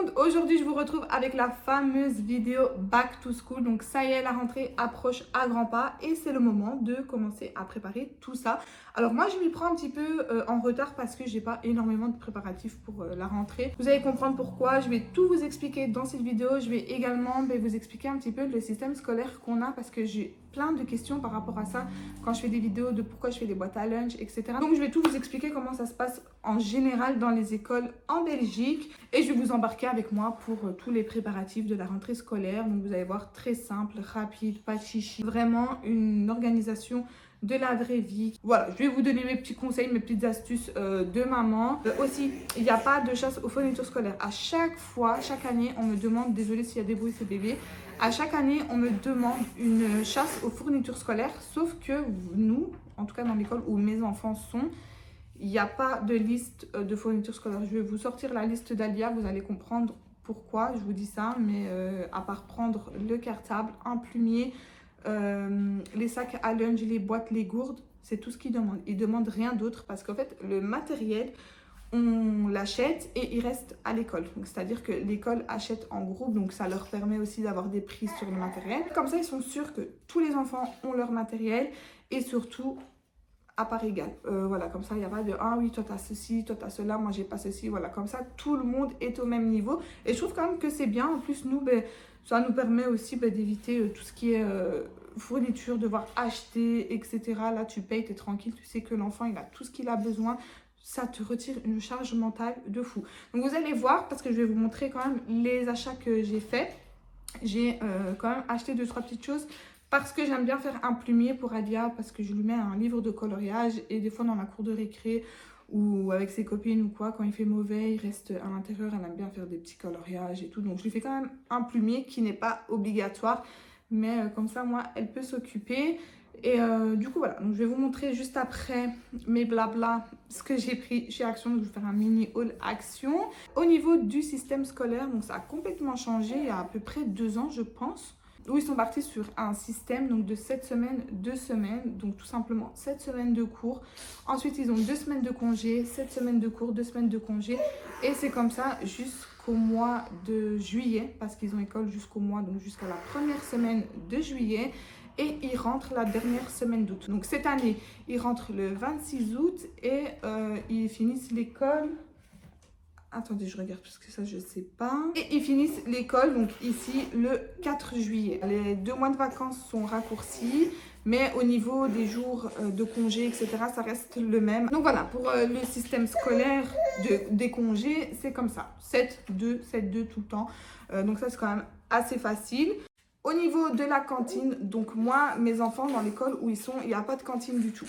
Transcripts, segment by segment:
monde, aujourd'hui je vous retrouve avec la fameuse vidéo Back to School. Donc ça y est, la rentrée approche à grands pas et c'est le moment de commencer à préparer tout ça. Alors moi je m'y prends un petit peu en retard parce que j'ai pas énormément de préparatifs pour la rentrée. Vous allez comprendre pourquoi, je vais tout vous expliquer dans cette vidéo. Je vais également vous expliquer un petit peu le système scolaire qu'on a parce que j'ai plein de questions par rapport à ça quand je fais des vidéos de pourquoi je fais des boîtes à lunch, etc. Donc je vais tout vous expliquer comment ça se passe en général dans les écoles en Belgique et je vais vous embarquer avec moi pour tous les préparatifs de la rentrée scolaire. Donc vous allez voir, très simple, rapide, pas de chichi, vraiment une organisation de la vraie vie. Voilà, je vais vous donner mes petits conseils, mes petites astuces de maman. Aussi, il n'y a pas de chasse aux fournitures scolaires. À chaque fois, chaque année, on me demande, désolée s'il y a des bruits, c'est bébé. À chaque année, on me demande une chasse aux fournitures scolaires, sauf que nous, en tout cas dans l'école où mes enfants sont, il n'y a pas de liste de fournitures scolaires. Je vais vous sortir la liste d'Alia, vous allez comprendre pourquoi je vous dis ça, mais à part prendre le cartable, un plumier, les sacs à lunch, les boîtes, les gourdes, c'est tout ce qu'ils demandent. Ils ne demandent rien d'autre parce qu'en fait, le matériel, on l'achète et il reste à l'école. C'est-à-dire que l'école achète en groupe, donc ça leur permet aussi d'avoir des prix sur le matériel. Comme ça, ils sont sûrs que tous les enfants ont leur matériel et surtout à part égale. Voilà, comme ça, il n'y a pas de « Ah oui, toi, tu as ceci, toi, tu as cela, moi, j'ai pas ceci. » Voilà, comme ça, tout le monde est au même niveau. Et je trouve quand même que c'est bien. En plus, nous, ça nous permet aussi d'éviter tout ce qui est fourniture, devoir acheter, etc. Là, tu payes, tu es tranquille, tu sais que l'enfant, il a tout ce qu'il a besoin. Ça te retire une charge mentale de fou. Donc, vous allez voir, parce que je vais vous montrer quand même les achats que j'ai faits. J'ai quand même acheté 2-3 petites choses parce que j'aime bien faire un plumier pour Alia, parce que je lui mets un livre de coloriage et des fois dans la cour de récré ou avec ses copines ou quoi, quand il fait mauvais, il reste à l'intérieur, elle aime bien faire des petits coloriages et tout. Donc je lui fais quand même un plumier qui n'est pas obligatoire, mais comme ça, moi, elle peut s'occuper. Et du coup, voilà, donc je vais vous montrer juste après mes blabla, ce que j'ai pris chez Action. Donc je vais faire un mini haul Action. Au niveau du système scolaire, donc ça a complètement changé il y a à peu près 2 ans, je pense, où ils sont partis sur un système donc de 7 semaines, 2 semaines, donc tout simplement 7 semaines de cours. Ensuite, ils ont 2 semaines de congé, 7 semaines de cours, 2 semaines de congé. Et c'est comme ça jusqu'au mois de juillet, parce qu'ils ont école jusqu'au mois, donc jusqu'à la première semaine de juillet. Et ils rentrent la dernière semaine d'août. Donc cette année, ils rentrent le 26 août et ils finissent l'école... Attendez, je regarde parce que ça, je sais pas. Et ils finissent l'école, donc ici, le 4 juillet. Les 2 mois de vacances sont raccourcis, mais au niveau des jours de congés, etc., ça reste le même. Donc voilà, pour le système scolaire des congés, c'est comme ça. 7-2, 7-2 tout le temps. Donc ça, c'est quand même assez facile. Au niveau de la cantine, donc moi, mes enfants, dans l'école où ils sont, il n'y a pas de cantine du tout.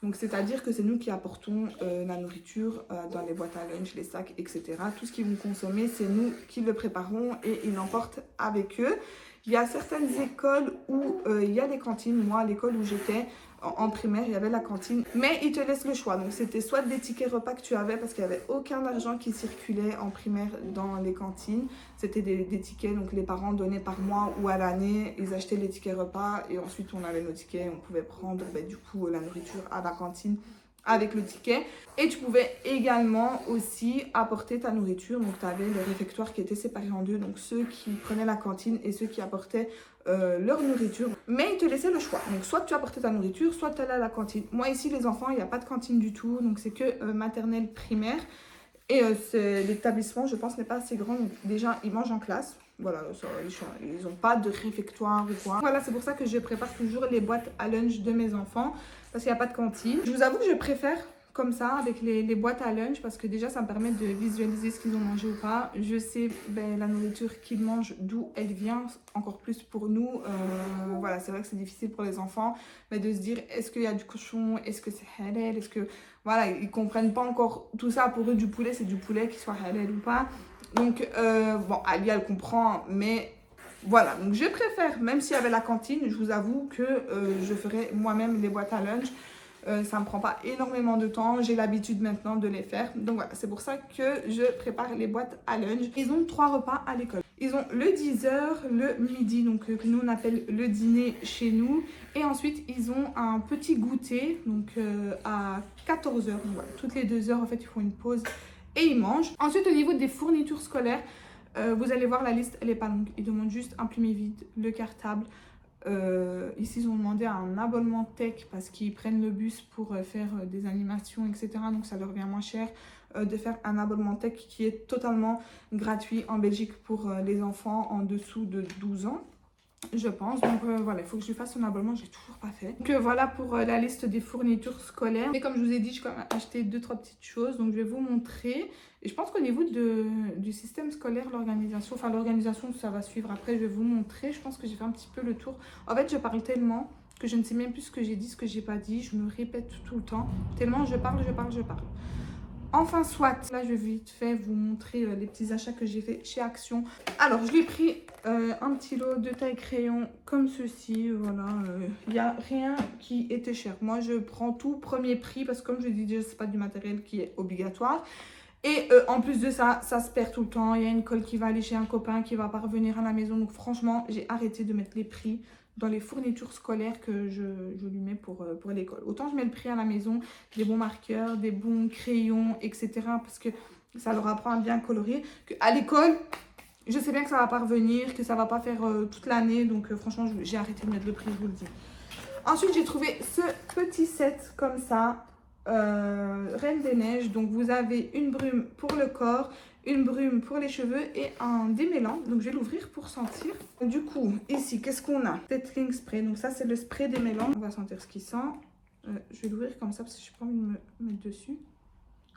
Donc, c'est-à-dire que c'est nous qui apportons la nourriture dans les boîtes à lunch, les sacs, etc. Tout ce qu'ils vont consommer, c'est nous qui le préparons et ils l'emportent avec eux. Il y a certaines écoles où il y a des cantines. Moi, à l'école où j'étais, en primaire, il y avait la cantine. Mais ils te laissent le choix. Donc, c'était soit des tickets repas que tu avais parce qu'il n'y avait aucun argent qui circulait en primaire dans les cantines. C'était des tickets, donc les parents donnaient par mois ou à l'année. Ils achetaient les tickets repas et ensuite, on avait nos tickets. On pouvait prendre du coup la nourriture à la cantine avec le ticket. Et tu pouvais également aussi apporter ta nourriture. Donc, tu avais le réfectoire qui était séparé en deux. Donc, ceux qui prenaient la cantine et ceux qui apportaient leur nourriture. Mais ils te laissaient le choix. Donc, soit tu apportais ta nourriture, soit tu allais à la cantine. Moi, ici, les enfants, il n'y a pas de cantine du tout. Donc, c'est que maternelle, primaire. Et l'établissement, je pense, n'est pas assez grand. Donc, déjà, ils mangent en classe. Voilà, ils n'ont pas de réfectoire ou quoi. Voilà, c'est pour ça que je prépare toujours les boîtes à lunch de mes enfants. Parce qu'il n'y a pas de cantine. Je vous avoue que je préfère comme ça, avec les boîtes à lunch, parce que déjà, ça me permet de visualiser ce qu'ils ont mangé ou pas. Je sais la nourriture qu'ils mangent, d'où elle vient, encore plus pour nous. Voilà, c'est vrai que c'est difficile pour les enfants, mais de se dire, est-ce qu'il y a du cochon, est-ce que c'est halal, est-ce que... Voilà, ils comprennent pas encore tout ça. Pour eux, du poulet, c'est du poulet, qu'il soit halal ou pas. Donc, bon, Alia, elle comprend, mais... Voilà, donc je préfère, même s'il y avait la cantine, je vous avoue que je ferai moi-même les boîtes à lunch. Ça ne me prend pas énormément de temps, j'ai l'habitude maintenant de les faire. Donc voilà, c'est pour ça que je prépare les boîtes à lunch. Ils ont 3 repas à l'école. Ils ont le 10h, le midi, donc que nous on appelle le dîner chez nous. Et ensuite, ils ont un petit goûter, donc à 14h. Donc voilà, toutes les 2 heures, en fait, ils font une pause et ils mangent. Ensuite, au niveau des fournitures scolaires, Vous allez voir, la liste, elle n'est pas longue. Ils demandent juste un plumier vide, le cartable. Ici, ils ont demandé un abonnement tech parce qu'ils prennent le bus pour faire des animations, etc. Donc, ça leur revient moins cher de faire un abonnement tech qui est totalement gratuit en Belgique pour les enfants en dessous de 12 ans. Je pense, donc voilà, il faut que je lui fasse son abonnement, j'ai toujours pas fait. Donc voilà pour la liste des fournitures scolaires. Et comme je vous ai dit, j'ai quand même acheté 2-3 petites choses, donc je vais vous montrer. Et je pense qu'au niveau du système scolaire, l'organisation, ça va suivre après, je vais vous montrer. Je pense que j'ai fait un petit peu le tour. En fait, je parle tellement que je ne sais même plus ce que j'ai dit, ce que j'ai pas dit. Je me répète tout le temps, tellement je parle. Enfin soit, là je vais vite fait vous montrer les petits achats que j'ai fait chez Action. Alors je lui ai pris un petit lot de taille crayon comme ceci, voilà. Il n'y a rien qui était cher. Moi je prends tout premier prix parce que comme je dis déjà c'est pas du matériel qui est obligatoire. Et en plus de ça, ça se perd tout le temps. Il y a une colle qui va aller chez un copain qui va pas revenir à la maison. Donc franchement j'ai arrêté de mettre les prix dans les fournitures scolaires que je lui mets pour l'école. Autant je mets le prix à la maison, des bons marqueurs, des bons crayons, etc. Parce que ça leur apprend à bien colorier. À l'école, je sais bien que ça va pas revenir, que ça va pas faire toute l'année. Donc franchement, j'ai arrêté de mettre le prix, je vous le dis. Ensuite, j'ai trouvé ce petit set comme ça. Reine des Neiges. Donc vous avez une brume pour le corps, une brume pour les cheveux et un démêlant. Donc je vais l'ouvrir pour sentir. Du coup, ici, qu'est-ce qu'on a? Settling spray. Donc ça, c'est le spray démêlant. On va sentir ce qu'il sent. Je vais l'ouvrir comme ça parce que je n'ai pas envie de me mettre dessus.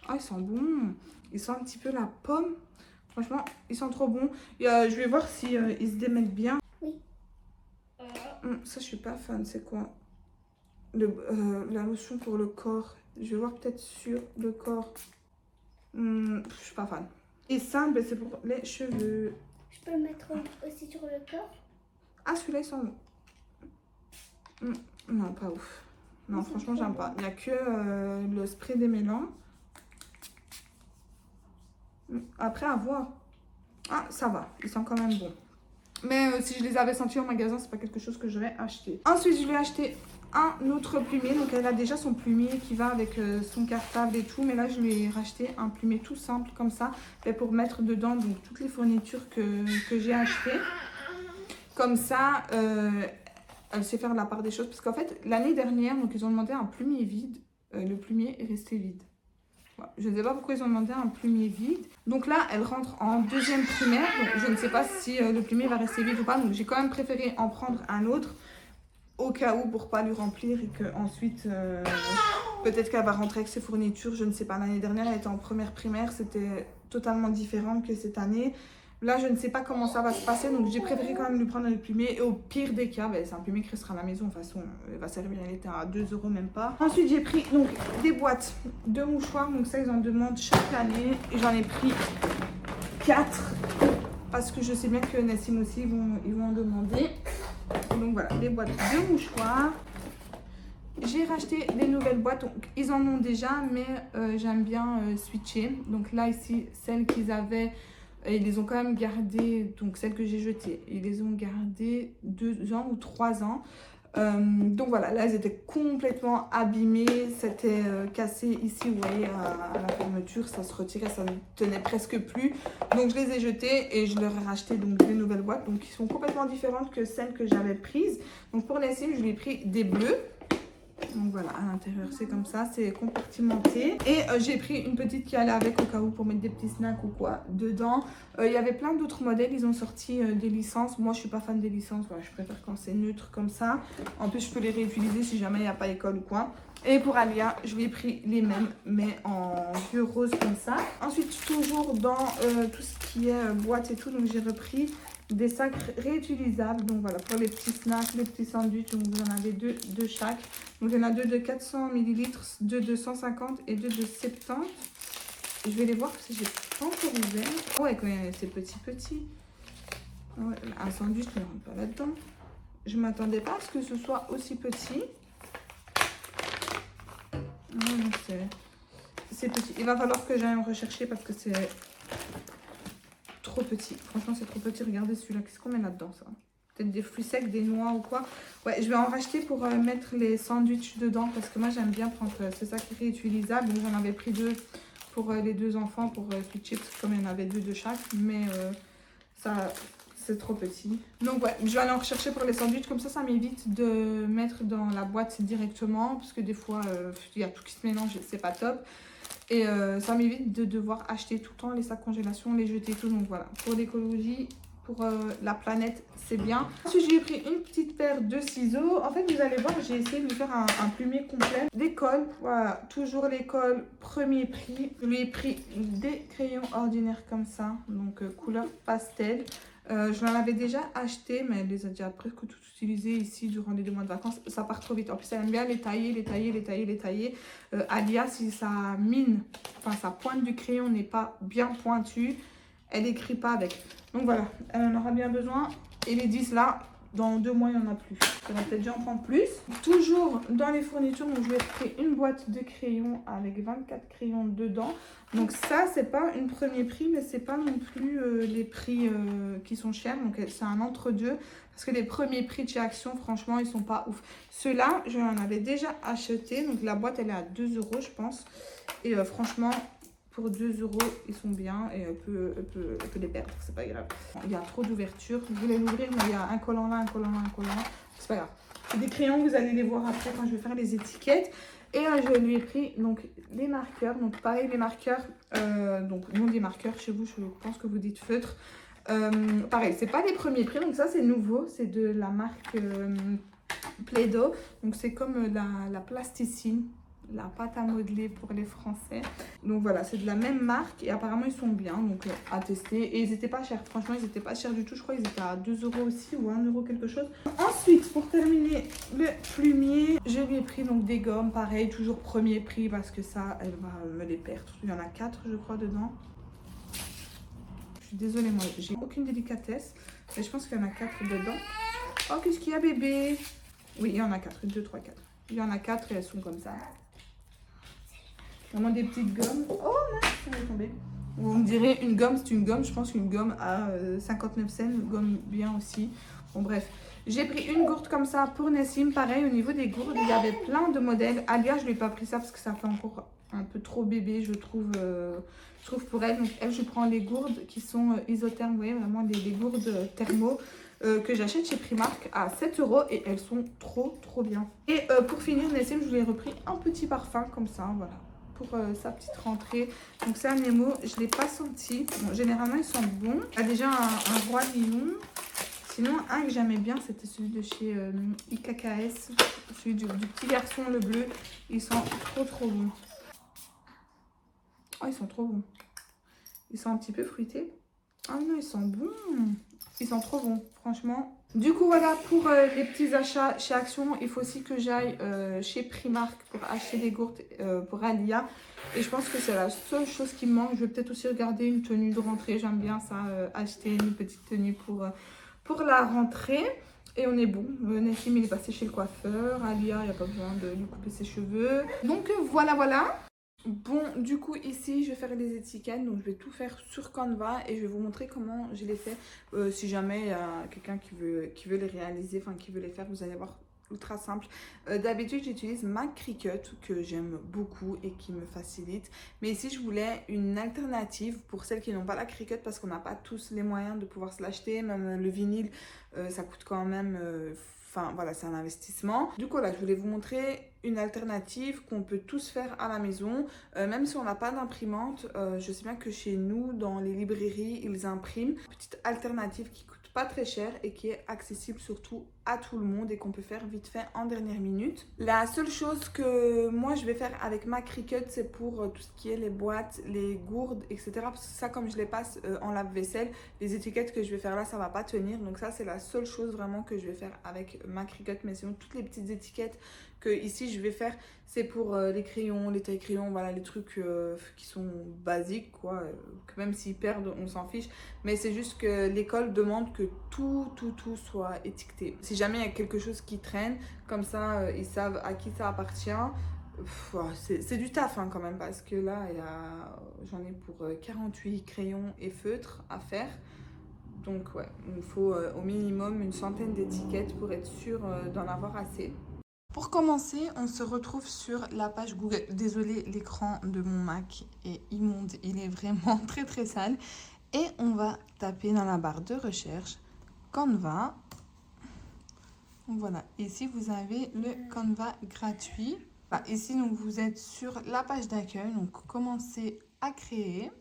Ah, il sent bon. Il sent un petit peu la pomme. Franchement, il sent trop bon. Je vais voir si il se démêle bien. Oui. Ça, je suis pas fan. C'est quoi? La lotion pour le corps. Je vais voir peut-être sur le corps. Je suis pas fan. Et ça, ben, c'est pour les cheveux. Je peux le mettre aussi sur le corps. Ah, celui-là, il sent bon. Non, pas ouf. Non, franchement, j'aime pas. Il n'y a que le spray démêlant. Après, à voir. Ah, ça va. Il sent quand même bon. Mais si je les avais sentis en magasin, c'est pas quelque chose que j'aurais acheté. Ensuite, je lui ai acheté un autre plumier. Donc, elle a déjà son plumier qui va avec son cartable et tout. Mais là, je lui ai racheté un plumier tout simple comme ça. Pour mettre dedans donc, toutes les fournitures que j'ai achetées. Comme ça, elle sait faire la part des choses. Parce qu'en fait, l'année dernière, donc, ils ont demandé un plumier vide. Le plumier est resté vide. Voilà. Je ne sais pas pourquoi ils ont demandé un plumier vide. Donc là, elle rentre en deuxième primaire. Donc je ne sais pas si le plumier va rester vide ou pas. Donc j'ai quand même préféré en prendre un autre. Au cas où, pour pas lui remplir. Et qu'ensuite, peut-être qu'elle va rentrer avec ses fournitures. Je ne sais pas. L'année dernière, elle était en première primaire. C'était totalement différent que cette année. Là, je ne sais pas comment ça va se passer. Donc j'ai préféré quand même lui prendre le plumier. Et au pire des cas, ben, c'est un plumier qui restera à la maison. De toute façon, elle va servir. Elle était à 2 € même pas. Ensuite, j'ai pris donc des boîtes de mouchoirs. Donc ça, ils en demandent chaque année. Et j'en ai pris 4. Parce que je sais bien que Nassim aussi, ils vont en demander. Donc voilà, des boîtes de mouchoirs. J'ai racheté des nouvelles boîtes. Donc ils en ont déjà, mais j'aime bien switcher. Donc là, ici, celles qu'ils avaient... Ils les ont quand même gardées, donc celles que j'ai jetées, ils les ont gardées 2 ans ou 3 ans. Donc voilà, là elles étaient complètement abîmées, c'était cassé ici, vous voyez, à la fermeture, ça se retirait, ça ne tenait presque plus. Donc je les ai jetées et je leur ai racheté donc des nouvelles boîtes, donc qui sont complètement différentes que celles que j'avais prises. Donc pour Nassim, je lui ai pris des bleus. Donc voilà, à l'intérieur c'est comme ça, c'est compartimenté. Et j'ai pris une petite qui allait avec au cas où pour mettre des petits snacks ou quoi dedans. Il y avait plein d'autres modèles, ils ont sorti des licences. Moi je suis pas fan des licences, voilà, je préfère quand c'est neutre comme ça. En plus je peux les réutiliser si jamais il n'y a pas école ou quoi. Et pour Alia, je lui ai pris les mêmes, mais en vieux rose comme ça. Ensuite, toujours dans tout ce qui est boîte et tout, donc j'ai repris des sacs réutilisables. Donc voilà, pour les petits snacks, les petits sandwichs, donc vous en avez 2 de chaque. Donc il y en a 2 de 400 ml, 2 de 150 et 2 de 70. Je vais les voir parce que j'ai pas encore ouvert. Ouais, quand même, c'est petit. Ouais, un sandwich ne rentre pas là-dedans. Je m'attendais pas à ce que ce soit aussi petit. C'est petit. Il va falloir que j'aille en rechercher parce que c'est trop petit. Franchement, c'est trop petit. Regardez celui-là. Qu'est-ce qu'on met là-dedans, ça? Peut-être des fruits secs, des noix ou quoi. Ouais, je vais en racheter pour mettre les sandwichs dedans parce que moi, j'aime bien prendre ce sac réutilisable. Donc, j'en avais pris 2 pour les 2 enfants pour switcher parce que comme il y en avait 2 de chaque. Mais ça, c'est trop petit. Donc ouais, je vais aller en rechercher pour les sandwichs. Comme ça m'évite de mettre dans la boîte directement. Parce que des fois, il y a tout qui se mélange et c'est pas top. Et ça m'évite de devoir acheter tout le temps les sacs congélation, les jeter et tout. Donc voilà, pour l'écologie, pour la planète, c'est bien. Ensuite, j'ai pris une petite paire de ciseaux. En fait, vous allez voir, j'ai essayé de lui faire un plumier complet. Des cols, voilà, toujours les cols, premier prix. Je lui ai pris des crayons ordinaires comme ça, donc couleur pastel. Je l'en avais déjà acheté, mais elle les a déjà presque tout utilisé ici durant les 2 mois de vacances. Ça part trop vite. En plus, elle aime bien les tailler. Alia, si sa mine, enfin sa pointe du crayon n'est pas bien pointue, elle n'écrit pas avec. Donc voilà, elle en aura bien besoin. Et les 10 là, dans 2 mois, il n'y en a plus. Elle va peut-être déjà en prendre plus. Toujours dans les fournitures, donc je vais créer une boîte de crayons avec 24 crayons dedans. Donc ça, c'est pas une premier prix, mais c'est pas non plus les prix qui sont chers. Donc c'est un entre-deux. Parce que les premiers prix de chez Action, franchement, ils sont pas ouf. Ceux-là, je en avais déjà acheté. Donc la boîte, elle est à 2 €, je pense. Et franchement, pour 2 €, ils sont bien. Et elle peut les perdre, c'est pas grave. Il y a trop d'ouverture. Je voulais l'ouvrir, mais il y a un collant là, un collant là, un collant là. C'est pas grave. C'est des crayons, vous allez les voir après quand je vais faire les étiquettes. Et je lui ai pris donc les marqueurs. Donc pareil, les marqueurs, donc non des marqueurs chez vous, je pense que vous dites feutre. Pareil, c'est pas les premiers prix, donc ça c'est nouveau, c'est de la marque Play-Doh. Donc c'est comme la plasticine, la pâte à modeler pour les Français. Donc voilà, c'est de la même marque et apparemment ils sont bien, donc à tester. Et ils étaient pas chers, franchement ils étaient pas chers du tout, je crois qu'ils étaient à 2 € aussi ou 1 € quelque chose. Ensuite, pour terminer le plumier, je lui ai pris donc des gommes, pareil, toujours premier prix parce que ça, elle va me les perdre. Il y en a 4 je crois dedans. Je suis désolée, moi j'ai aucune délicatesse, mais je pense qu'il y en a 4 dedans. Oh, qu'est-ce qu'il y a bébé? Oui, il y en a 4, 2, 3, 4. Il y en a 4 et elles sont comme ça. Vraiment des petites gommes. Oh mince, ça va tomber. On me dirait une gomme, c'est une gomme. Je pense qu'une gomme à 59 cents, une gomme bien aussi. Bon bref, j'ai pris une gourde comme ça pour Nessim. Pareil, au niveau des gourdes, il y avait plein de modèles. Alia, je lui ai pas pris ça parce que ça fait encore un peu trop bébé, je trouve pour elle. Donc elle, je prends les gourdes qui sont isothermes, vous voyez, vraiment des gourdes thermo. Que j'achète chez Primark à 7 € et elles sont trop bien. Et pour finir, Nessim, je lui ai repris un petit parfum comme ça, voilà, pour sa petite rentrée. Donc c'est un Nemo, je ne l'ai pas senti. Bon, généralement, ils sont bons. Il y a déjà un roi lion. Sinon, un que j'aimais bien, c'était celui de chez IKKS. Celui du petit garçon, le bleu. Ils sont trop bons. Oh, ils sont trop bons. Ils sont un petit peu fruités. Ah non, ils sont bons. Ils sont trop bons, franchement. Du coup, voilà pour les petits achats chez Action. Il faut aussi que j'aille chez Primark pour acheter des gourdes pour Alia. Et je pense que c'est la seule chose qui me manque. Je vais peut-être aussi regarder une tenue de rentrée. J'aime bien ça, acheter une petite tenue pour la rentrée. Et on est bon. Nessim, il est passé chez le coiffeur. Alia, il n'y a pas besoin de lui couper ses cheveux. Donc voilà. Bon, du coup, ici, je vais faire les étiquettes. Donc, je vais tout faire sur Canva et je vais vous montrer comment je les fais. Si jamais il y a quelqu'un qui veut les réaliser, enfin, qui veut les faire, vous allez voir, ultra simple. D'habitude, j'utilise ma Cricut que j'aime beaucoup et qui me facilite. Mais ici, je voulais une alternative pour celles qui n'ont pas la Cricut parce qu'on n'a pas tous les moyens de pouvoir se l'acheter. Même le vinyle, ça coûte quand même... Enfin, voilà, c'est un investissement. Du coup, là, je voulais vous montrer une alternative qu'on peut tous faire à la maison. Même si on n'a pas d'imprimante, je sais bien que chez nous, dans les librairies, ils impriment. Petite alternative qui coûte pas très cher et qui est accessible surtout à tout le monde et qu'on peut faire vite fait en dernière minute. La seule chose que moi, je vais faire avec ma Cricut, c'est pour tout ce qui est les boîtes, les gourdes, etc. Parce que ça, comme je les passe en lave-vaisselle, les étiquettes que je vais faire là, ça va pas tenir. Donc ça, c'est la seule chose vraiment que je vais faire avec ma Cricut. Mais sinon, toutes les petites étiquettes que ici je vais faire, c'est pour les crayons, les tailles crayons, voilà, les trucs qui sont basiques, quoi. Que même s'ils perdent, on s'en fiche. Mais c'est juste que l'école demande que tout soit étiqueté. Si jamais il y a quelque chose qui traîne, comme ça, ils savent à qui ça appartient. C'est du taf hein, quand même, parce que là, j'en ai pour 48 crayons et feutres à faire. Donc ouais, il me faut au minimum une centaine d'étiquettes pour être sûr d'en avoir assez. Pour commencer, on se retrouve sur la page Google. Désolée, l'écran de mon Mac est immonde, il est vraiment très sale. Et on va taper dans la barre de recherche Canva. Donc voilà, ici vous avez le Canva gratuit. Enfin, ici donc vous êtes sur la page d'accueil, donc commencez à créer.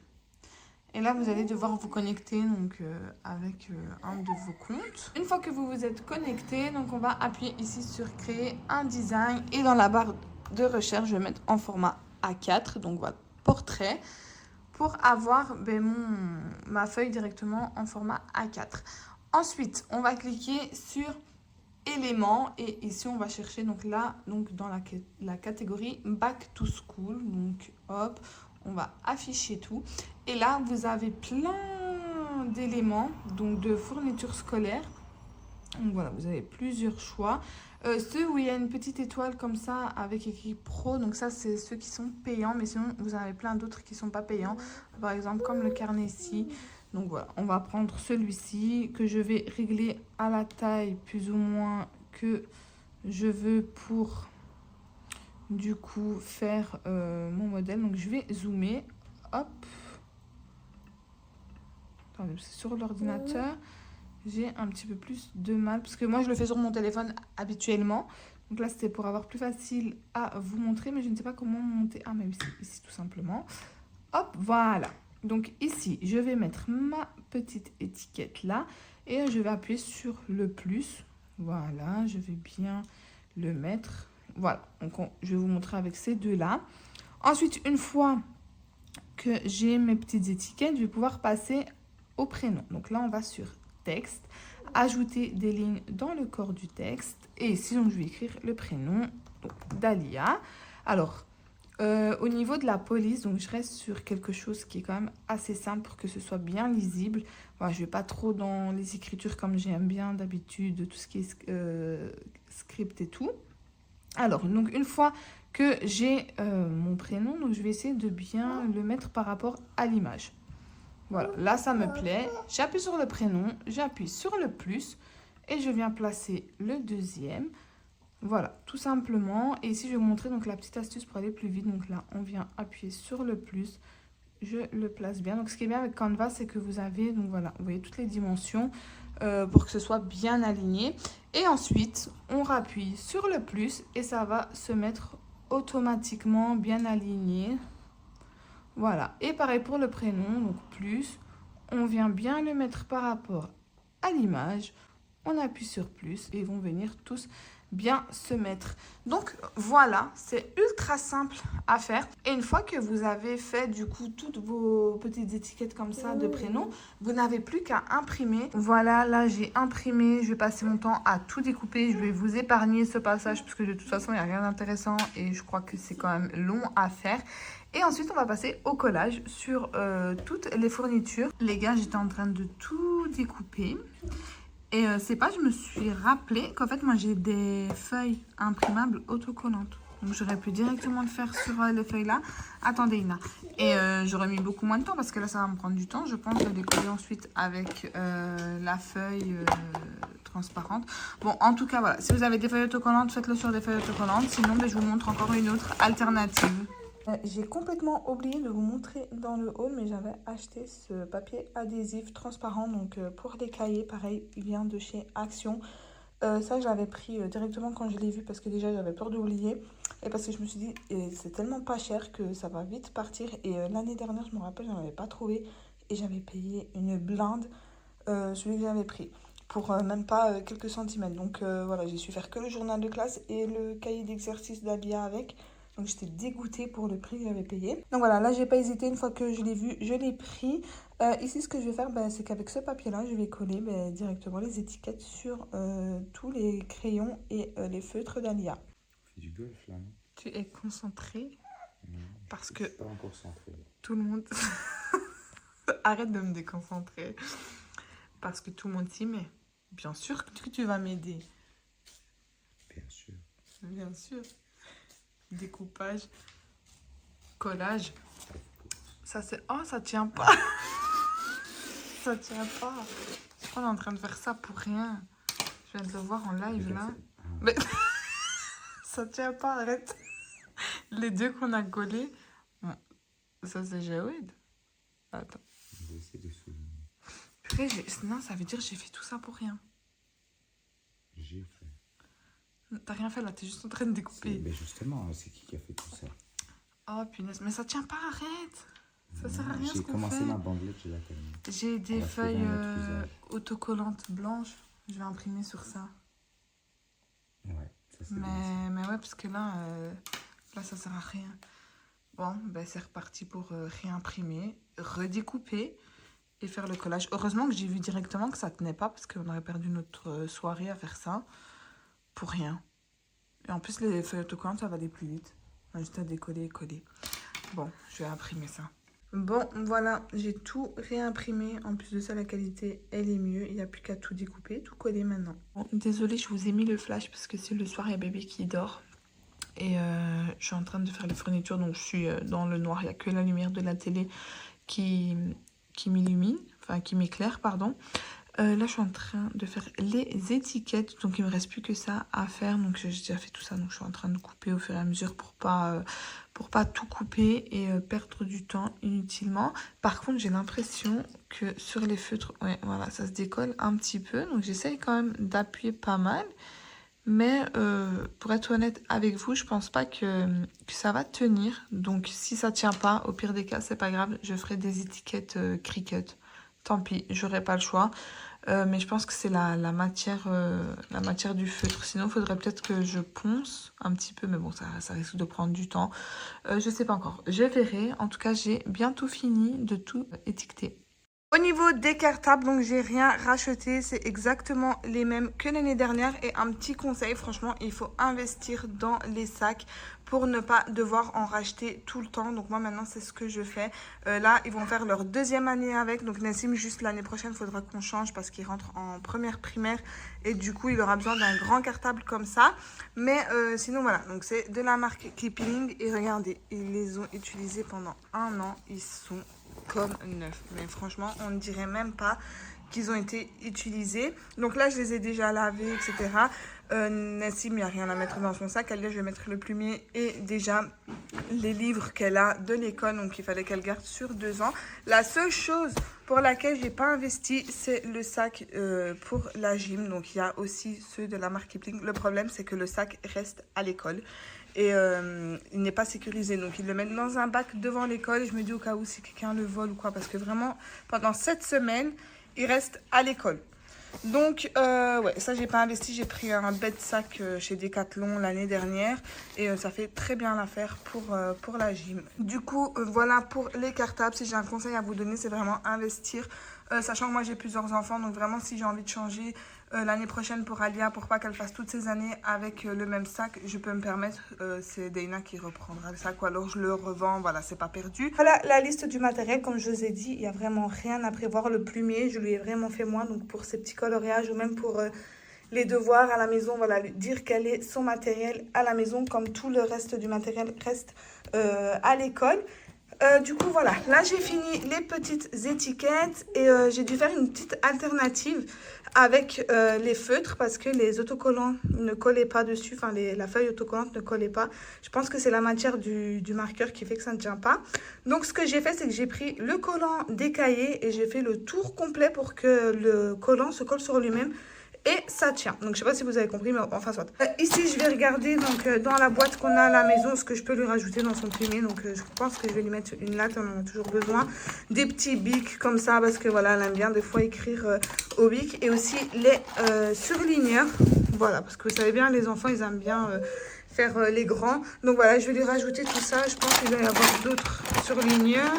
Et là vous allez devoir vous connecter donc avec un de vos comptes. Une fois que vous vous êtes connecté, donc on va appuyer ici sur créer un design et dans la barre de recherche je vais mettre en format A4, donc voilà, portrait, pour avoir ma feuille directement en format A4. Ensuite, on va cliquer sur éléments et ici on va chercher donc là donc dans la catégorie Back to School. Donc hop, on va afficher tout et là vous avez plein d'éléments donc de fournitures scolaires. Donc voilà, vous avez plusieurs choix. Ceux où il y a une petite étoile comme ça avec écrit pro, donc ça c'est ceux qui sont payants, mais sinon vous en avez plein d'autres qui sont pas payants. Par exemple comme le carnet ici. Donc voilà, on va prendre celui-ci que je vais régler à la taille plus ou moins que je veux pour du coup faire mon modèle. Donc je vais zoomer, hop. Attendez, c'est sur l'ordinateur. J'ai un petit peu plus de mal parce que moi je le fais sur mon téléphone habituellement. Donc là c'était pour avoir plus facile à vous montrer, mais je ne sais pas comment monter. Ah mais ici tout simplement. Hop, voilà. Donc ici je vais mettre ma petite étiquette là et je vais appuyer sur le plus. Voilà, je vais bien le mettre. Voilà, donc je vais vous montrer avec ces deux là. Ensuite, une fois que j'ai mes petites étiquettes, je vais pouvoir passer au prénom. Donc là on va sur texte, ajouter des lignes dans le corps du texte et ici donc je vais écrire le prénom d'Alia. Alors au niveau de la police, donc je reste sur quelque chose qui est quand même assez simple pour que ce soit bien lisible. Voilà, je vais pas trop dans les écritures comme j'aime bien d'habitude, tout ce qui est script et tout. Alors donc une fois que j'ai mon prénom, donc je vais essayer de bien le mettre par rapport à l'image. Voilà, là ça me plaît. J'appuie sur le prénom, j'appuie sur le plus et je viens placer le deuxième. Voilà, tout simplement. Et ici je vais vous montrer donc la petite astuce pour aller plus vite. Donc là on vient appuyer sur le plus, je le place bien. Donc ce qui est bien avec Canva, c'est que vous avez, donc voilà, vous voyez toutes les dimensions pour que ce soit bien aligné. Et ensuite on rappuie sur le plus et ça va se mettre automatiquement bien aligné. Voilà, et pareil pour le prénom, donc plus, on vient bien le mettre par rapport à l'image, on appuie sur plus et ils vont venir tous bien se mettre. Donc voilà, c'est ultra simple à faire. Et une fois que vous avez fait du coup toutes vos petites étiquettes comme ça de prénoms, vous n'avez plus qu'à imprimer. Voilà, là j'ai imprimé, je vais passer mon temps à tout découper. Je vais vous épargner ce passage parce que de toute façon il n'y a rien d'intéressant et je crois que c'est quand même long à faire. Et ensuite, on va passer au collage sur toutes les fournitures. Les gars, j'étais en train de tout découper. Et c'est pas, je me suis rappelé qu'en fait, moi, j'ai des feuilles imprimables autocollantes. Donc, j'aurais pu directement le faire sur les feuilles là. Attendez, Ina. Et j'aurais mis beaucoup moins de temps parce que là, ça va me prendre du temps. Je pense que je vais décoller ensuite avec la feuille transparente. Bon, en tout cas, voilà. Si vous avez des feuilles autocollantes, faites-le sur des feuilles autocollantes. Sinon, je vous montre encore une autre alternative. J'ai complètement oublié de vous montrer dans le haul, mais j'avais acheté ce papier adhésif transparent. Donc pour les cahiers, pareil, il vient de chez Action. Ça, je l'avais pris directement quand je l'ai vu parce que déjà, j'avais peur d'oublier. Et parce que je me suis dit, c'est tellement pas cher que ça va vite partir. Et l'année dernière, je me rappelle, j'en avais pas trouvé. Et j'avais payé une blinde, celui que j'avais pris. Pour même pas quelques centimètres. Donc voilà, j'ai su faire que le journal de classe et le cahier d'exercice d'Alia avec. Donc j'étais dégoûtée pour le prix que j'avais payé. Donc voilà, là j'ai pas hésité, une fois que je l'ai vu, je l'ai pris. Ici ce que je vais faire, c'est qu'avec ce papier là, je vais coller directement les étiquettes sur tous les crayons et les feutres d'Alia. On fait du golf là, non? Tu es concentré? Non, parce je que suis pas encore centré. Tout le monde... Arrête de me déconcentrer. Parce que tout le monde s'y met. Bien sûr que tu vas m'aider. Bien sûr. Bien sûr. Découpage, collage. Ça c'est... Oh, ça tient pas. Ça tient pas. Je crois qu'on est en train de faire ça pour rien. Je viens de le voir en live là. Mais ça tient pas, arrête. Les deux qu'on a collés. Bon, ça c'est Jawed. Attends. On va essayer de souligner. Purée, non, ça veut dire que j'ai fait tout ça pour rien. J'ai fait. T'as rien fait là, t'es juste en train de découper. Mais justement, c'est qui a fait tout ça? Oh punaise, mais ça tient pas, arrête. Ça sert à rien ce J'ai qu'on commencé fait. ma bandelette, j'ai la terminée. J'ai des On va trouver feuilles un autre usage. autocollantes blanches. Je vais imprimer sur ça. Ouais, ça c'est bien. Mais ouais, parce que là, ça sert à rien. Bon, ben c'est reparti pour réimprimer, redécouper et faire le collage. Heureusement que j'ai vu directement que ça tenait pas parce qu'on aurait perdu notre soirée à faire ça pour rien. Et en plus, les feuilles autocollantes, ça va aller plus vite. On a juste à décoller et coller. Bon, je vais imprimer ça. Bon, voilà, j'ai tout réimprimé. En plus de ça, la qualité, elle est mieux. Il n'y a plus qu'à tout découper, tout coller maintenant. Bon, désolée, je vous ai mis le flash parce que c'est le soir, il y a bébé qui dort. Et je suis en train de faire les fournitures, donc je suis dans le noir. Il n'y a que la lumière de la télé qui m'illumine, enfin qui m'éclaire, pardon. Là, je suis en train de faire les étiquettes, donc il ne me reste plus que ça à faire. Donc j'ai déjà fait tout ça, donc je suis en train de couper au fur et à mesure pour pas tout couper et perdre du temps inutilement. Par contre, j'ai l'impression que sur les feutres, ouais, voilà, ça se décolle un petit peu. Donc j'essaye quand même d'appuyer pas mal. Mais pour être honnête avec vous, je pense pas que ça va tenir. Donc si ça tient pas, au pire des cas, c'est pas grave. Je ferai des étiquettes Cricut. Tant pis, j'aurai pas le choix. Mais je pense que c'est la matière du feutre. Sinon, il faudrait peut-être que je ponce un petit peu. Mais bon, ça risque de prendre du temps. Je sais pas encore. Je verrai. En tout cas, j'ai bientôt fini de tout étiqueter. Au niveau des cartables, donc j'ai rien racheté, c'est exactement les mêmes que l'année dernière. Et un petit conseil, franchement, il faut investir dans les sacs pour ne pas devoir en racheter tout le temps. Donc moi maintenant, c'est ce que je fais. Là, ils vont faire leur deuxième année avec. Donc Nassim, juste l'année prochaine, il faudra qu'on change parce qu'il rentre en première primaire. Et du coup, il aura besoin d'un grand cartable comme ça. Mais sinon, voilà. Donc c'est de la marque Keeping. Et regardez, ils les ont utilisés pendant 1 an. Ils sont comme neuf, mais franchement on ne dirait même pas qu'ils ont été utilisés. Donc là je les ai déjà lavés, etc. Nassim, il n'y a rien à mettre dans son sac. Alia, je vais mettre le plumier et déjà les livres qu'elle a de l'école, donc il fallait qu'elle garde sur 2 ans. La seule chose pour laquelle j'ai pas investi, c'est le sac pour la gym. Donc il y a aussi ceux de la marque Kipling. Le problème, c'est que le sac reste à l'école et il n'est pas sécurisé. Donc ils le mettent dans un bac devant l'école. Je me dis au cas où si quelqu'un le vole ou quoi, parce que vraiment pendant 7 semaines, il reste à l'école. Donc ouais, ça j'ai pas investi, j'ai pris un bête sac chez Decathlon l'année dernière et ça fait très bien l'affaire pour la gym. Du coup voilà pour les cartables. Si j'ai un conseil à vous donner, c'est vraiment investir, sachant que moi j'ai plusieurs enfants, donc vraiment si j'ai envie de changer l'année prochaine pour Alia, pour pas qu'elle fasse toutes ces années avec le même sac, je peux me permettre, c'est Dana qui reprendra le sac ou alors je le revends, voilà, c'est pas perdu. Voilà la liste du matériel, comme je vous ai dit, il n'y a vraiment rien à prévoir. Le plumier, je lui ai vraiment fait moi, donc pour ses petits coloriages ou même pour les devoirs à la maison, voilà, lui dire quel est son matériel à la maison, comme tout le reste du matériel reste à l'école. Du coup voilà, là j'ai fini les petites étiquettes et j'ai dû faire une petite alternative avec les feutres parce que les autocollants ne collaient pas dessus, enfin la feuille autocollante ne collait pas. Je pense que c'est la matière du marqueur qui fait que ça ne tient pas. Donc ce que j'ai fait, c'est que j'ai pris le collant des cahiers et j'ai fait le tour complet pour que le collant se colle sur lui-même. Et ça tient. Donc je sais pas si vous avez compris, mais enfin soit. Ici je vais regarder donc dans la boîte qu'on a à la maison ce que je peux lui rajouter dans son plumier. Donc je pense que je vais lui mettre une latte, on en a toujours besoin. Des petits bics comme ça parce que voilà, elle aime bien des fois écrire au bic. Et aussi les surligneurs. Voilà, parce que vous savez bien, les enfants ils aiment bien faire les grands. Donc voilà, je vais lui rajouter tout ça. Je pense qu'il va y avoir d'autres surligneurs.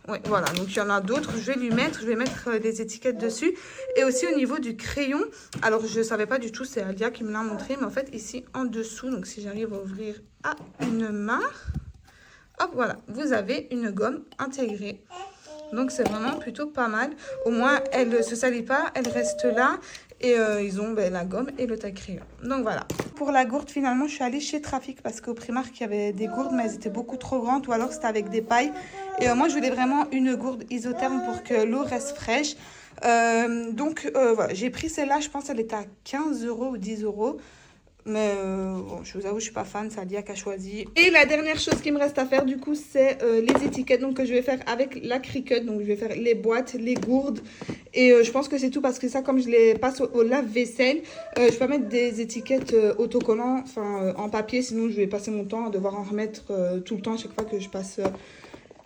Oui, voilà, donc il y en a d'autres, je vais mettre les étiquettes dessus. Et aussi au niveau du crayon, alors je ne savais pas du tout, c'est Alia qui me l'a montré, mais en fait ici en dessous, donc si j'arrive à ouvrir à une main, hop, voilà, vous avez une gomme intégrée. Donc c'est vraiment plutôt pas mal. Au moins elle ne se salit pas, elle reste là. Et ils ont la gomme et le taille-crayon. Donc voilà. Pour la gourde, finalement, je suis allée chez Trafic parce qu'au Primark, il y avait des gourdes, mais elles étaient beaucoup trop grandes ou alors c'était avec des pailles. Et moi, je voulais vraiment une gourde isotherme pour que l'eau reste fraîche. Donc voilà, j'ai pris celle-là, je pense qu'elle était à 15 € ou 10 €. Mais bon, je vous avoue, je suis pas fan, c'est Alia qui a choisi. Et la dernière chose qui me reste à faire, du coup, c'est les étiquettes. Donc, que je vais faire avec la Cricut. Donc, je vais faire les boîtes, les gourdes. Et je pense que c'est tout parce que ça, comme je les passe au lave-vaisselle, je peux pas mettre des étiquettes autocollants, enfin, en papier. Sinon, je vais passer mon temps à devoir en remettre tout le temps à chaque fois que je passe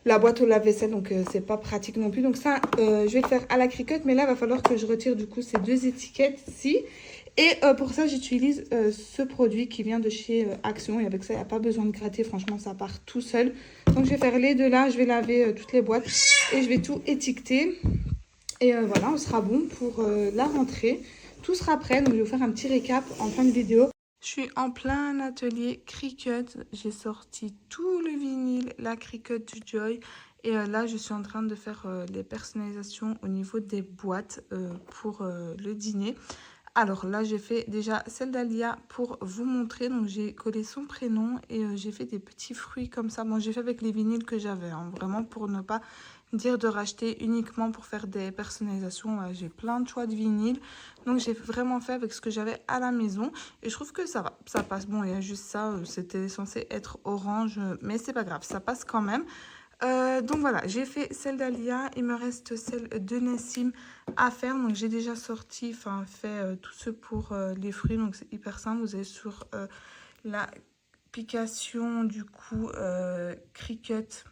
la boîte au lave-vaisselle. Donc, c'est pas pratique non plus. Donc, ça, je vais le faire à la Cricut. Mais là, il va falloir que je retire, du coup, ces deux étiquettes-ci. Et pour ça, j'utilise ce produit qui vient de chez Action. Et avec ça, il n'y a pas besoin de gratter. Franchement, ça part tout seul. Donc, je vais faire les deux là. Je vais laver toutes les boîtes et je vais tout étiqueter. Et voilà, on sera bon pour la rentrée. Tout sera prêt. Donc, je vais vous faire un petit récap en fin de vidéo. Je suis en plein atelier Cricut. J'ai sorti tout le vinyle, la Cricut Joy. Et là, je suis en train de faire les personnalisations au niveau des boîtes pour le dîner. Alors là, j'ai fait déjà celle d'Alia pour vous montrer. Donc, j'ai collé son prénom et j'ai fait des petits fruits comme ça. Bon, j'ai fait avec les vinyles que j'avais, hein, vraiment pour ne pas dire de racheter uniquement pour faire des personnalisations. Ouais, j'ai plein de choix de vinyles. Donc, j'ai vraiment fait avec ce que j'avais à la maison. Et je trouve que ça va, ça passe. Bon, il y a juste ça, c'était censé être orange, mais c'est pas grave, ça passe quand même. Donc voilà, j'ai fait celle d'Alia, il me reste celle de Nessim à faire. Donc j'ai déjà sorti, enfin fait tout ce pour les fruits, donc c'est hyper simple. Vous allez sur l'application du coup Cricut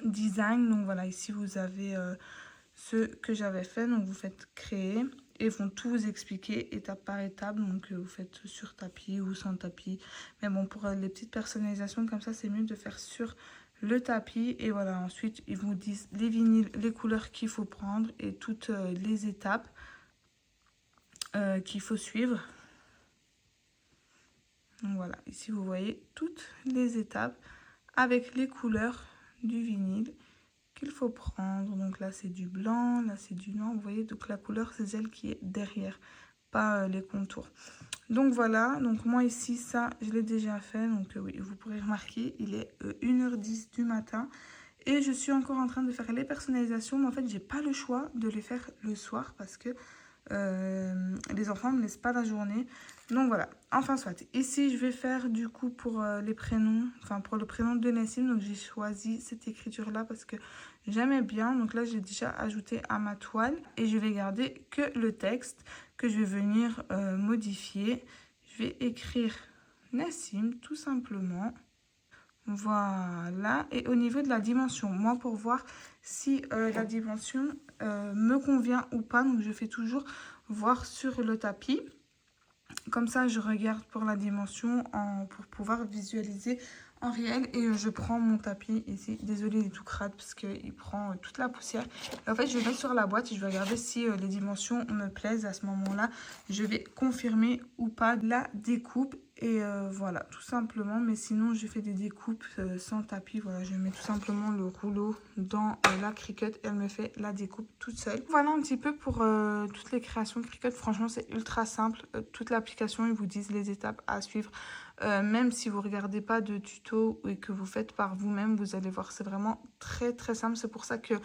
Design. Donc voilà, ici vous avez ce que j'avais fait. Donc vous faites créer et ils vont tout vous expliquer étape par étape. Donc vous faites sur tapis ou sans tapis. Mais bon, pour les petites personnalisations comme ça, c'est mieux de faire sur le tapis. Et voilà, ensuite ils vous disent les vinyles, les couleurs qu'il faut prendre et toutes les étapes qu'il faut suivre. Donc voilà, ici vous voyez toutes les étapes avec les couleurs du vinyle qu'il faut prendre. Donc là c'est du blanc, là c'est du noir, vous voyez, donc la couleur c'est celle qui est derrière, pas les contours. Donc voilà, donc moi ici ça je l'ai déjà fait, donc oui, vous pourrez remarquer, il est 1h10 du matin et je suis encore en train de faire les personnalisations, mais en fait j'ai pas le choix de les faire le soir parce que les enfants ne me laissent pas la journée. Donc voilà, enfin soit, ici je vais faire du coup pour les prénoms, enfin pour le prénom de Nessim. Donc j'ai choisi cette écriture là parce que j'aimais bien. Donc là j'ai déjà ajouté à ma toile et je vais garder que le texte que je vais venir modifier. Je vais écrire Nessim tout simplement. Voilà, et au niveau de la dimension, moi pour voir si la dimension me convient ou pas, donc je fais toujours voir sur le tapis. Comme ça, je regarde pour la dimension pour pouvoir visualiser en réel. Et je prends mon tapis ici. Désolée, il est tout crade parce qu'il prend toute la poussière. Et en fait, je vais mettre sur la boîte et je vais regarder si les dimensions me plaisent. À ce moment-là, je vais confirmer ou pas la découpe. Et voilà, tout simplement. Mais sinon, j'ai fait des découpes sans tapis. Voilà, je mets tout simplement le rouleau dans la Cricut et elle me fait la découpe toute seule. Voilà un petit peu pour toutes les créations Cricut. Franchement, c'est ultra simple. Toute l'application, ils vous disent les étapes à suivre. Même si vous ne regardez pas de tuto et que vous faites par vous-même, vous allez voir, c'est vraiment très très simple. C'est pour ça que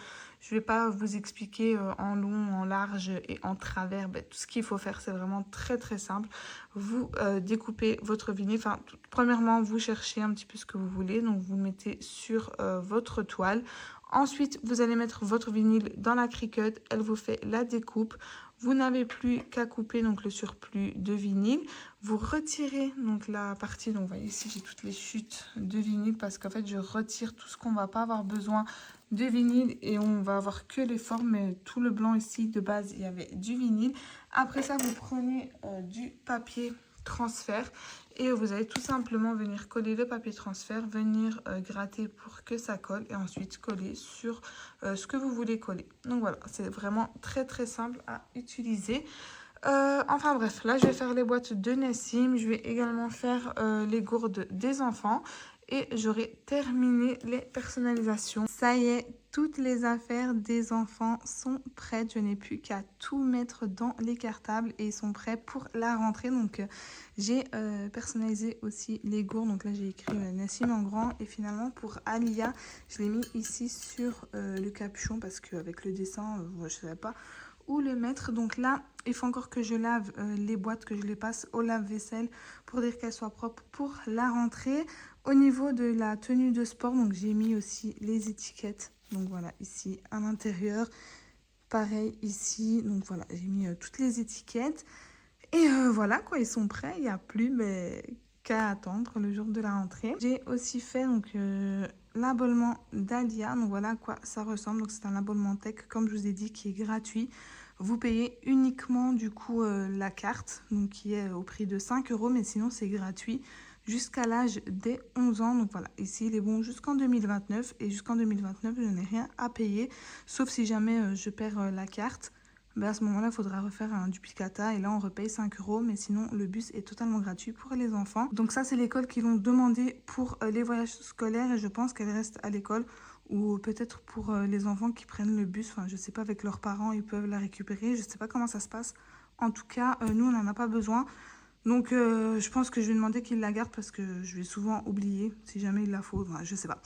je ne vais pas vous expliquer en long, en large et en travers. Ben, tout ce qu'il faut faire, c'est vraiment très très simple. Vous découpez votre vinyle. Enfin, premièrement, vous cherchez un petit peu ce que vous voulez. Donc, vous le mettez sur votre toile. Ensuite, vous allez mettre votre vinyle dans la Cricut. Elle vous fait la découpe. Vous n'avez plus qu'à couper donc le surplus de vinyle. Vous retirez donc la partie, donc vous voyez ici j'ai toutes les chutes de vinyle parce qu'en fait je retire tout ce qu'on ne va pas avoir besoin de vinyle et on va avoir que les formes, mais tout le blanc ici de base il y avait du vinyle. Après ça vous prenez du papier transfert et vous allez tout simplement venir coller le papier transfert, venir gratter pour que ça colle et ensuite coller sur ce que vous voulez coller. Donc voilà, c'est vraiment très très simple à utiliser. Enfin bref, là je vais faire les boîtes de Nessim, je vais également faire les gourdes des enfants et j'aurai terminé les personnalisations. Ça y est, toutes les affaires des enfants sont prêtes. Je n'ai plus qu'à tout mettre dans les cartables et ils sont prêts pour la rentrée. Donc j'ai personnalisé aussi les gourdes. Donc là j'ai écrit Nessim en grand et finalement pour Alia, je l'ai mis ici sur le capuchon parce qu'avec le dessin, je ne savais pas où le mettre. Donc là, il faut encore que je lave les boîtes, que je les passe au lave-vaisselle pour dire qu'elles soient propres pour la rentrée. Au niveau de la tenue de sport, donc j'ai mis aussi les étiquettes. Donc voilà, ici à l'intérieur. Pareil ici. Donc voilà, j'ai mis toutes les étiquettes. Et voilà quoi, ils sont prêts. Il n'y a plus qu'à attendre le jour de la rentrée. J'ai aussi fait donc l'abonnement d'Alia. Donc voilà à quoi ça ressemble. Donc c'est un abonnement tech, comme je vous ai dit, qui est gratuit. Vous payez uniquement du coup la carte, donc qui est au prix de 5 €, mais sinon c'est gratuit jusqu'à l'âge des 11 ans. Donc voilà, ici il est bon jusqu'en 2029 et jusqu'en 2029 je n'ai rien à payer, sauf si jamais je perds la carte. Ben à ce moment-là, il faudra refaire un duplicata et là, on repaye 5 €. Mais sinon, le bus est totalement gratuit pour les enfants. Donc ça, c'est l'école qui l'ont demandé pour les voyages scolaires et je pense qu'elle reste à l'école ou peut-être pour les enfants qui prennent le bus. Enfin, je sais pas, avec leurs parents, ils peuvent la récupérer. Je sais pas comment ça se passe. En tout cas, nous, on n'en a pas besoin. Donc, je pense que je vais demander qu'il la garde parce que je vais souvent oublier si jamais il la faut. Enfin, je sais pas.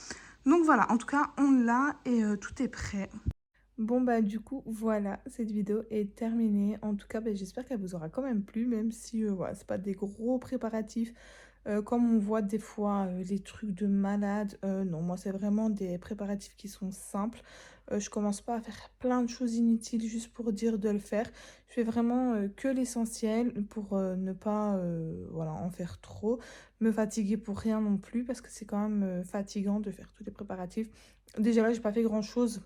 Donc voilà, en tout cas, on l'a et tout est prêt. Bon bah du coup voilà, cette vidéo est terminée. En tout cas bah, j'espère qu'elle vous aura quand même plu, même si voilà, c'est pas des gros préparatifs comme on voit des fois les trucs de malade. Non, moi c'est vraiment des préparatifs qui sont simples. Je commence pas à faire plein de choses inutiles juste pour dire de le faire. Je fais vraiment que l'essentiel pour ne pas voilà, en faire trop, me fatiguer pour rien non plus parce que c'est quand même fatigant de faire tous les préparatifs. Déjà là j'ai pas fait grand chose.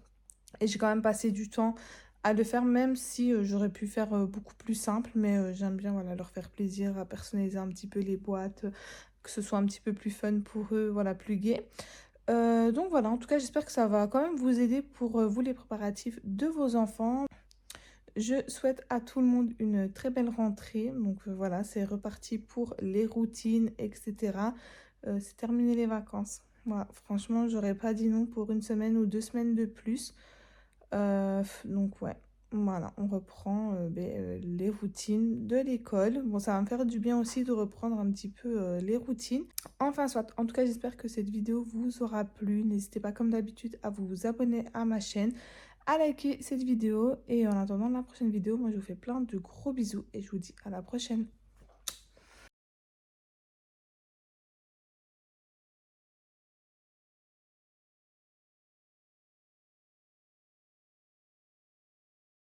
Et j'ai quand même passé du temps à le faire, même si j'aurais pu faire beaucoup plus simple. Mais j'aime bien voilà, leur faire plaisir, à personnaliser un petit peu les boîtes, que ce soit un petit peu plus fun pour eux, voilà, plus gai. Donc voilà, en tout cas, j'espère que ça va quand même vous aider pour vous les préparatifs de vos enfants. Je souhaite à tout le monde une très belle rentrée. Donc voilà, c'est reparti pour les routines, etc. C'est terminé les vacances. Voilà, franchement, j'aurais pas dit non pour une semaine ou 2 semaines de plus. Donc ouais, voilà, on reprend les routines de l'école. Bon, ça va me faire du bien aussi de reprendre un petit peu les routines. Enfin, soit, en tout cas, j'espère que cette vidéo vous aura plu. N'hésitez pas, comme d'habitude, à vous abonner à ma chaîne, à liker cette vidéo. Et en attendant la prochaine vidéo, moi, je vous fais plein de gros bisous et je vous dis à la prochaine.